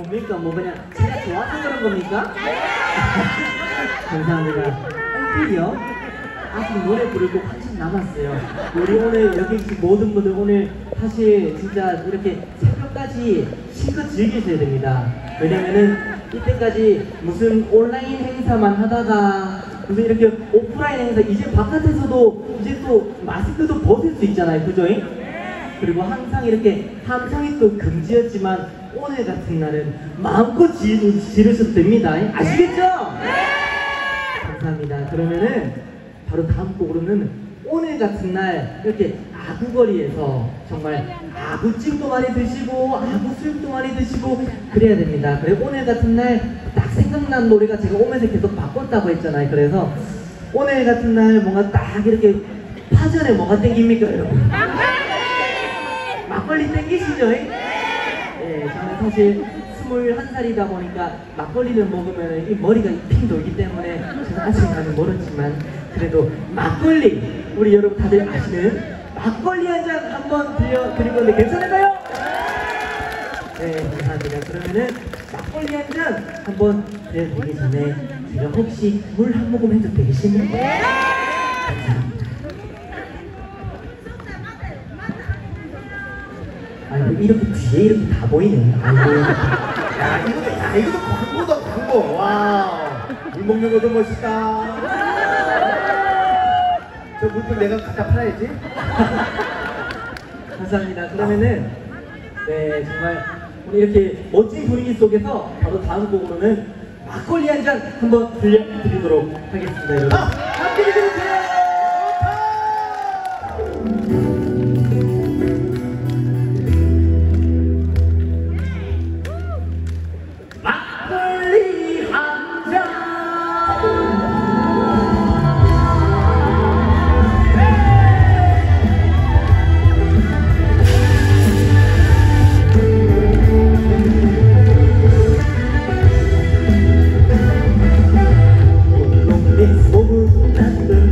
뭡니까? 뭐 그냥 제가 좋아서 그런 겁니까? 감사합니다. 땡큐요. 아직 노래 부르고 한참 남았어요. 우리 오늘 여기 계신 모든 분들 오늘 사실 진짜 이렇게 새벽까지 실컷 즐기셔야 됩니다. 왜냐면은 이때까지 무슨 온라인 행사만 하다가 무슨 이렇게 오프라인 행사 이제 바깥에서도 이제 또 마스크도 벗을 수 있잖아요. 그죠? 그리고 항상 이렇게 함성이 또 금지였지만 오늘 같은 날은 마음껏 지르셔도 됩니다. 아시겠죠? 감사합니다. 그러면은 바로 다음 곡으로는 오늘 같은 날 이렇게 아구거리에서 정말 아구찜도 많이 드시고 아구수육도 많이 드시고 그래야 됩니다. 그리고 오늘 같은 날 딱 생각난 노래가 제가 오면서 계속 바꿨다고 했잖아요. 그래서 오늘 같은 날 뭔가 딱 이렇게 파전에 뭐가 땡깁니까 여러분? 막걸리 땡기시죠? 네, 저는 사실 21살이다 보니까 막걸리를 먹으면 이 머리가 핑 돌기 때문에 저는 아직까지 멀었지만 그래도 막걸리 우리 여러분 다들 아시는 막걸리 한 잔 한번 들려드릴 건데 괜찮을까요? 네, 감사합니다. 그러면은 막걸리 한 잔 한번 들려드리기 전에 제가 혹시 물 한 모금 해도 되겠습니까? 감사합니다. 아이고 이렇게 뒤에 이렇게 다 보이네. 아이고. 야 이것도 광고다 광고. 와, 물 먹는 것도 멋있다. 저 물품 내가 갖다 팔아야지. 감사합니다. 그러면은 네 정말 우리 이렇게 멋진 분위기 속에서 바로 다음 곡으로는 막걸리 한 잔 한번 들려드리도록 하겠습니다. 여러분. 함께 들어주세요. 막걸리 한 잔. 소문났던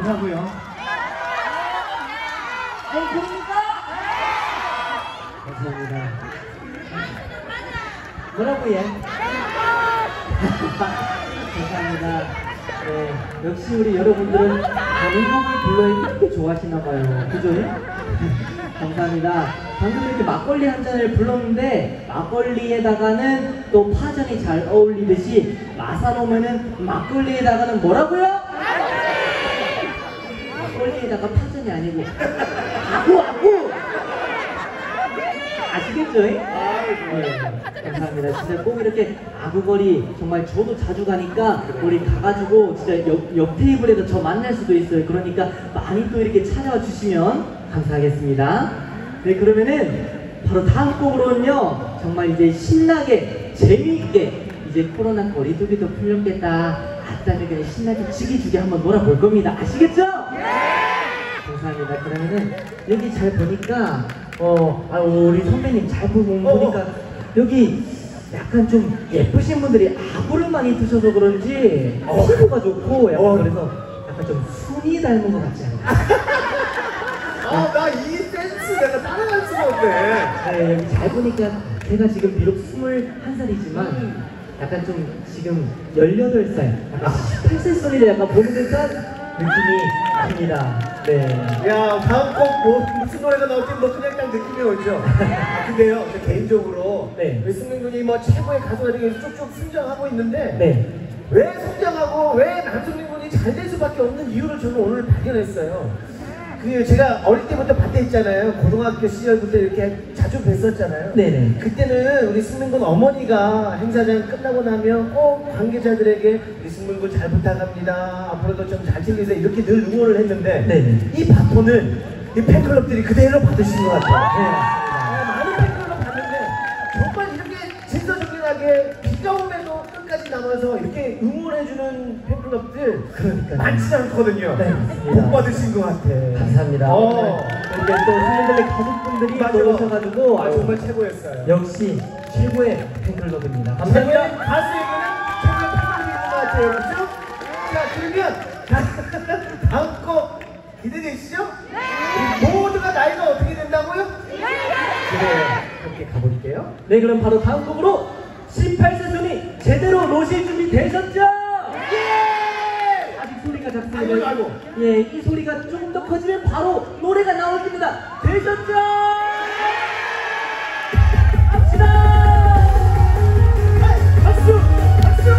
뭐라고요? 감사합니다. 뭐라고 해? 감사합니다. 네, 역시 우리 여러분들은 전인곡을 불러야 이렇게 좋아하시나봐요. 그죠? 감사합니다. 방금 이렇게 막걸리 한 잔을 불렀는데 막걸리에다가는 또 파전이 잘 어울리듯이 마사놓으면은 막걸리에다가는 뭐라고요? 막걸리에다가 파전이 아니고 아구! 아시겠죠? 네, 감사합니다. 진짜 꼭 이렇게 아구거리 정말 저도 자주 가니까 우리 가가지고 진짜 옆 테이블에서 저 만날 수도 있어요. 그러니까 많이 또 이렇게 찾아와 주시면 감사하겠습니다. 네, 그러면은 바로 다음 곡으로는요 정말 이제 신나게 재미있게 이제 코로나 거리두기도 풀렸겠다 아따 그냥 신나게 지기주기 한번 놀아볼 겁니다. 아시겠죠? 감사합니다. 그러면은 여기 잘 보니까 우리 선배님 잘 보니까 여기 약간 좀 예쁘신 분들이 아구를 많이 드셔서 그런지 피부가 좋고 약간 그래서 약간 좀 순이 닮은 것 같지 않아요? 나 이 센스 내가 따라갈 수가 없네. 네, 여기 잘 보니까 제가 지금 비록 21살이지만 약간 좀 지금 18살, 약간 18살 소리를 약간 보는 듯한 느낌이 납니다. 네. 야, 다음 곡 무슨 노래가 나올지 그냥 딱 느낌이 오죠. 근데요, 저 개인적으로 네. 승민 군이 최고의 가수가 되기 위해서 쭉쭉 성장하고 있는데 네. 왜 성장하고 왜 남승민 군이 잘 될 수밖에 없는 이유를 저는 오늘 발견했어요. 제가 어릴 때부터 밭에 있잖아요. 고등학교 시절부터 이렇게 자주 뵀었잖아요. 네네. 그때는 우리 승민군 어머니가 행사장 끝나고 나면 꼭 관계자들에게 우리 승민군 잘 부탁합니다. 앞으로도 좀 잘 챙기세요. 이렇게 늘 응원을 했는데 네네. 이 바톤을 이 팬클럽들이 그대로 받으신 것 같아요. 네. 많은 팬클럽 봤는데 정말 이렇게 진서정연하게 비가 오면도 끝까지 남아서 이렇게 응원해주는 팬클럽들 많지 않거든요. 네, 복 받으신 것 같아. 감사합니다. 이렇게 또 선배들의 가족분들이 또 오셔가지고 정말 최고였어요. 역시 최고의 팬클럽입니다. 감사합니다. 감사합니다. 가수에게는 최고의 팬클럽이 있는 것 같아요. 그렇죠? 자, 그러면 다음 거 기대되시죠? 우리 모두가 나이가 어떻게 된다고요? 그래요. 그렇게 가볼게요. 네, 그럼 바로 다음 곡으로 18세 순위 제대로 노실 준비 되셨죠? 예! 아직 소리가 작습니다. 아이고. 예, 이 소리가 조금 더 커지면 바로 노래가 나올 겁니다. 되셨죠? 합시다! 박수! 박수!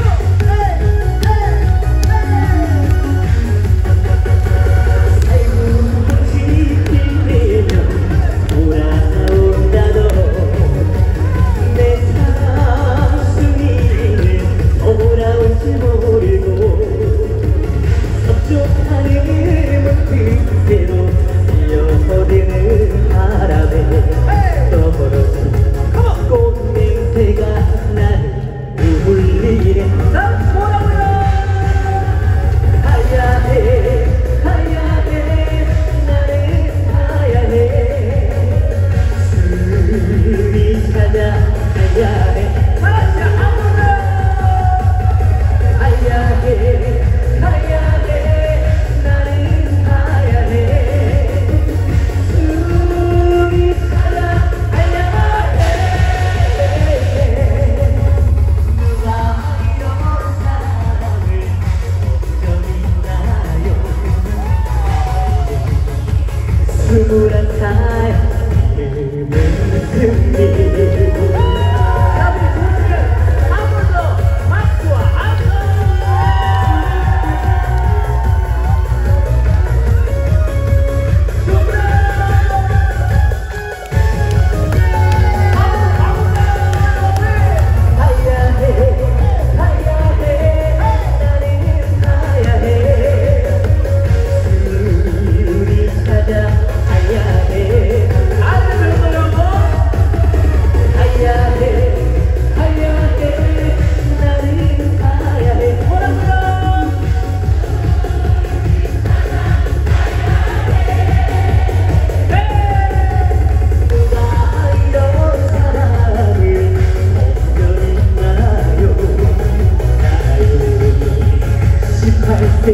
때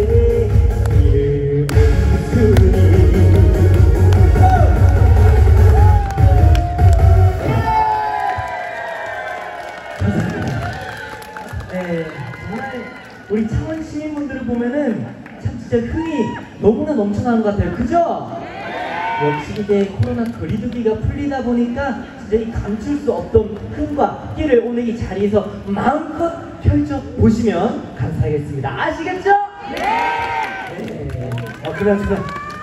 이름을 다른 시민분들을 보면은 참 진짜 흥이 너무나 넘쳐나는 것 같아요. 그죠? 역시 이제 코로나 거리두기가 풀리다 보니까 진짜 이 감출 수 없던 흥과 끼를 오늘 이 자리에서 마음껏 펼쳐 보시면 감사하겠습니다. 아시겠죠? 네. 그나저나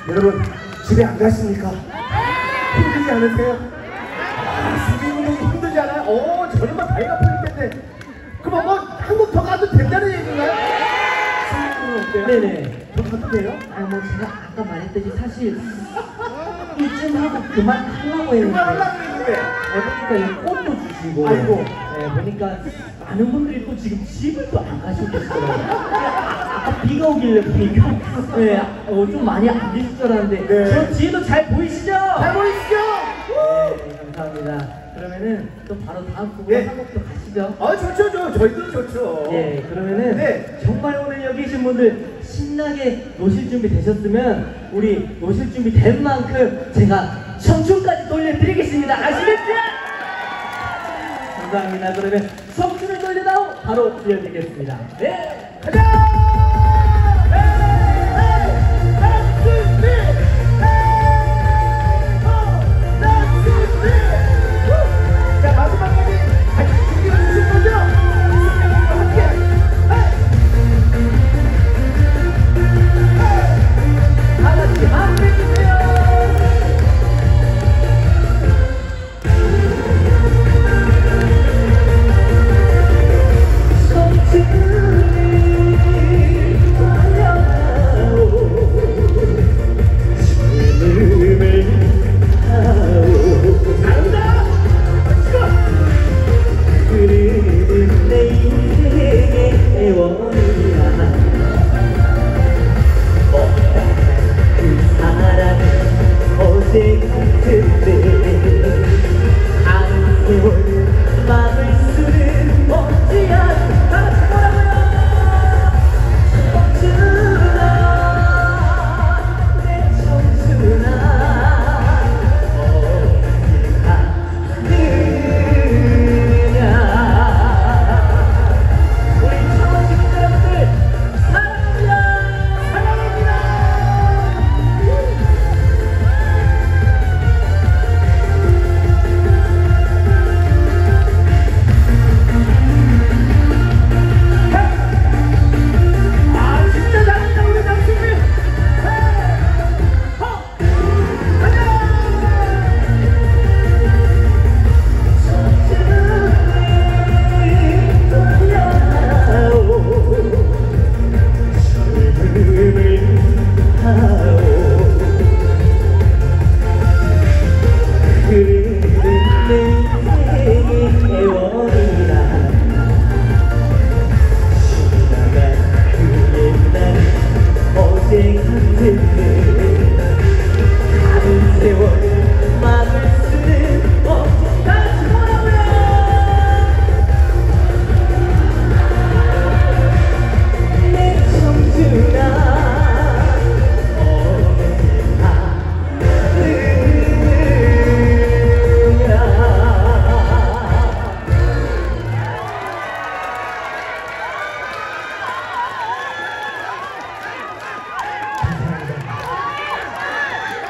여러분 집에 안 가십니까? 힘들지 않으세요? 승민군이 힘들지 않아요? 저런만 다리가 풀릴 텐데 그럼 뭐 한국 더 가도 된다는 얘기인가요? 승민군은 어때요? 네네. 더 가도 돼요? 뭐 제가 아까 말했듯이 사실 이쯤 하고 그만하려고 했는데 그만하려고 했는데 보니까 꽃도 주시고 아이고. 보니까 많은 분들이 또 지금 집을 또 안 가시고 계시더라고요. 아까 비가 오길래 보니까 좀 많이 안 계실 줄 알았는데 네. 저 뒤에도 잘 보이시죠? 잘 보이시죠? 네, 감사합니다. 그러면은 또 바로 다음 곡으로 네. 한 곡도 가시죠. 좋죠. 저희도 좋죠. 예, 그러면은 네. 정말 오늘 여기 계신 분들 신나게 노실 준비 되셨으면 우리 노실 준비 된 만큼 제가 청춘까지 돌려드리겠습니다. 아시겠죠? 감사합니다. 그러면 청춘을 돌려다오 바로 들려드리겠습니다. 네, 가자! 자, 마지막까지 같이 준비해 주실 거죠? 승민군과 함께 다 같이 함께 해주세요.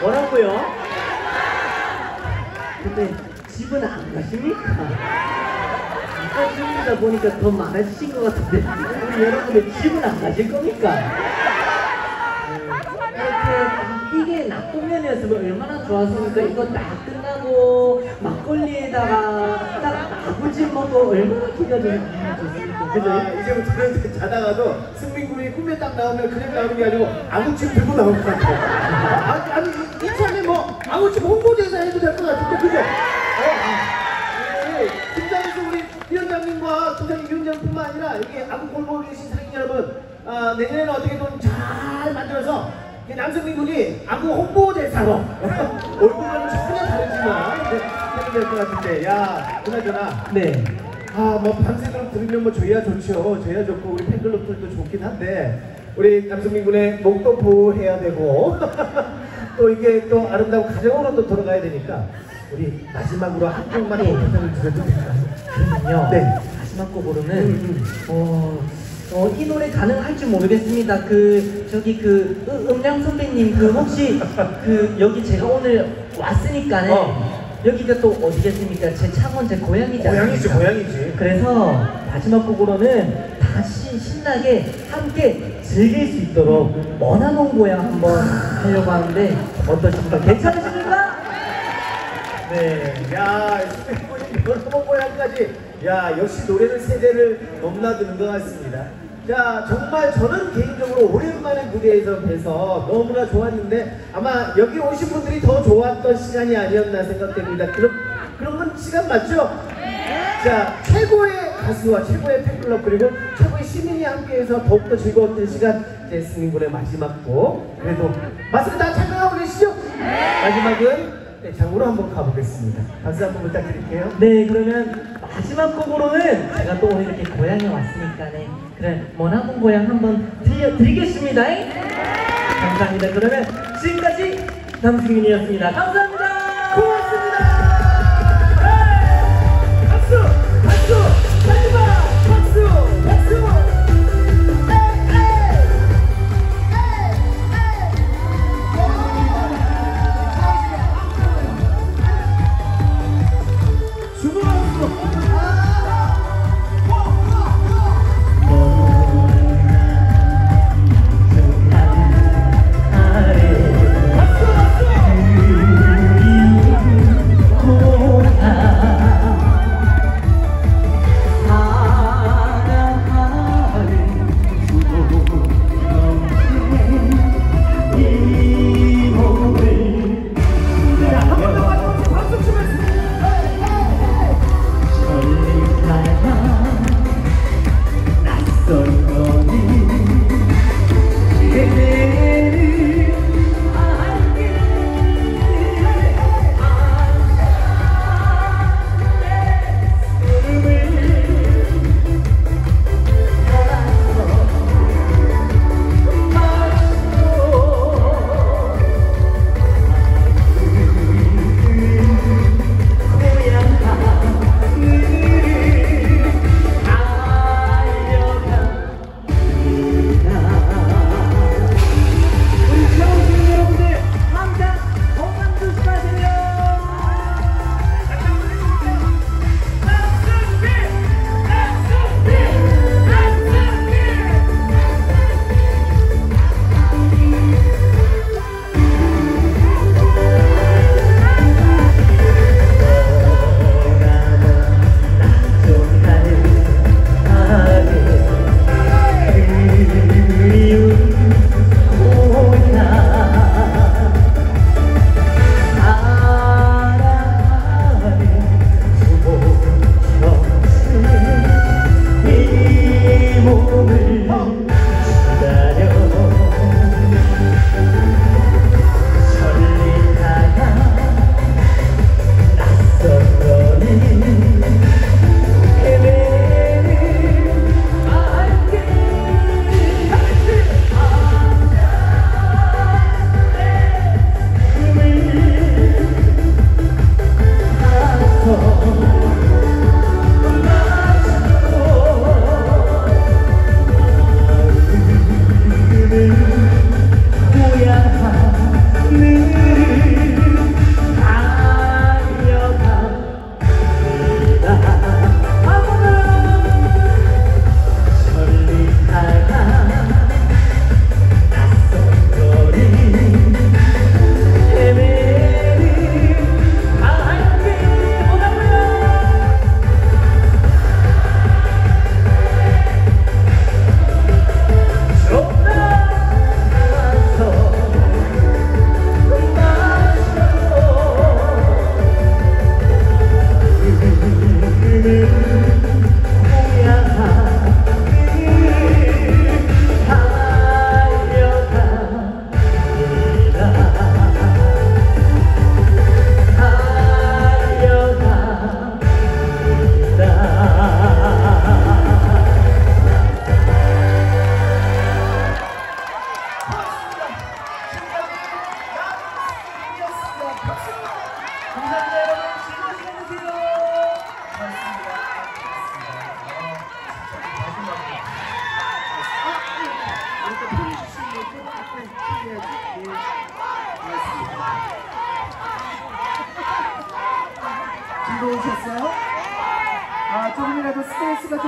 뭐라고요? 근데 집은 안 가십니까? 이거 중이다 보니까 더 많아지신 것 같은데 우리 여러분들 집은 안 가실 겁니까? 이렇게 이게 나쁜 면이었으면 얼마나 좋았습니까? 이거 딱 끝나고 막걸리에다가 딱 아구찜 먹고 얼마나 기가 좋습니까? 그죠? 이제부터는 자다가도 승민군이 꿈에 딱 나오면 그냥 나오는 게 아니고 아구찜 들고 나올 것 같아요. 아니 이참에 뭐 아구찜 홍보대사 해도 될 것 같은데 그죠? 김장에서 우리 위원장님과 부장님 위원장뿐만 아니라 여기 아구 골목에 계신 상인 여러분 내년에는 어떻게든 잘 만들어서 남승민군이 아구 홍보대사로 얼굴은 전혀 다르지만 해도 될 것 같은데 야 그나저나 네. 뭐 밤새도록 들으면 뭐 저희야 좋죠. 저희야 좋고 우리 팬클럽들도 좋긴 한데 우리 남승민 군의 목도 보호해야 되고 또 이게 또 아름다운 가정으로 또 돌아가야 되니까 우리 마지막으로 한 곡만 부탁을 드려도 될까요? 그러면요. 네. 마지막 곡으로는 이 노래 가능할지 모르겠습니다. 저기 음량 선배님 혹시 여기 제가 오늘 왔으니까네. 여기가 또 어디겠습니까? 제 창원 제 고향이지 않습니까? 고향이지. 그래서 마지막 곡으로는 다시 신나게 함께 즐길 수 있도록 머나먼 고향 한번 하려고 하는데 어떠십니까? 괜찮으십니까? 네, 야, 여러분 고향까지, 야, 역시 노래는 세대를 넘나드는 것 같습니다. 자, 정말 저는 개인적으로 오랜만에 무대에서 뵈서 너무나 좋았는데 아마 여기 오신 분들이 더 좋았던 시간이 아니었나 생각됩니다. 그런 건 시간 맞죠? 자, 최고의 가수와 최고의 팬클럽 그리고 최고의 시민이 함께해서 더욱더 즐거웠던 시간, 이제 승민군의 마지막 곡. 그래도 마스크 다 착용하고 계시죠? 마지막은 장으로 한번 가보겠습니다. 박수 한번 부탁드릴게요. 네, 그러면 마지막 곡으로는 제가 또 오늘 이렇게 고향에 왔으니까네. 그래, 머나먼 고향 한번 들려드리겠습니다. 감사합니다. 그러면 지금까지 남승민이었습니다. 감사합니다. 고맙습니다. 박수! 박수! 마지막 박수! 박수! 아무래도 스트레스가 좀